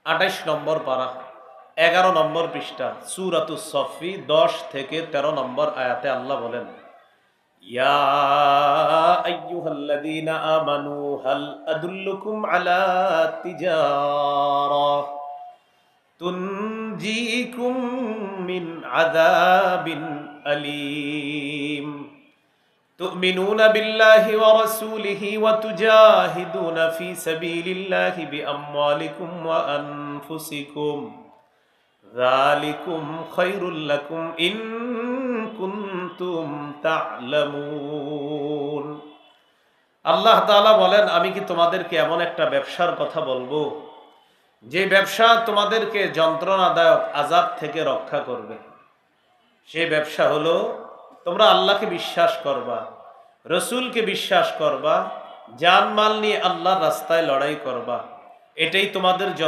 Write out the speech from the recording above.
28 নম্বর পারা, 11 নম্বর পৃষ্ঠা, সূরাতুস সফফি 10 থেকে 13 নম্বর আয়াতে আল্লাহ বলেন, ইয়া আইয়ুহাল্লাযীনা আমানু হাল আদুল্লুকুম আলা তিজারাহ তুনজিকুম মিন আযাবিন আলীম তুমিনুনা বিল্লাহি ওয়া রাসূলিহি ওয়া তুজাহিদুনা ফি সাবিলিল্লাহি বিআমওয়ালিকুম ওয়া আনফুসিকুম যালিকুম খায়রুল লাকুম ইন কুনতুম তা'লামুন। আল্লাহ তাআলা বলেন, আমি কি তোমাদেরকে এমন একটা ব্যবসার কথা বলবো যে ব্যবসা তোমাদেরকে যন্ত্রণাদায়ক আযাব থেকে রক্ষা করবে। সেই ব্যবসা হলো তোমরা আল্লাহকে বিশ্বাস করবা, রসুলকে বিশ্বাস করবা, জানমাল নিয়ে আল্লাহর রাস্তায় লড়াই করবা। এটাই তোমাদের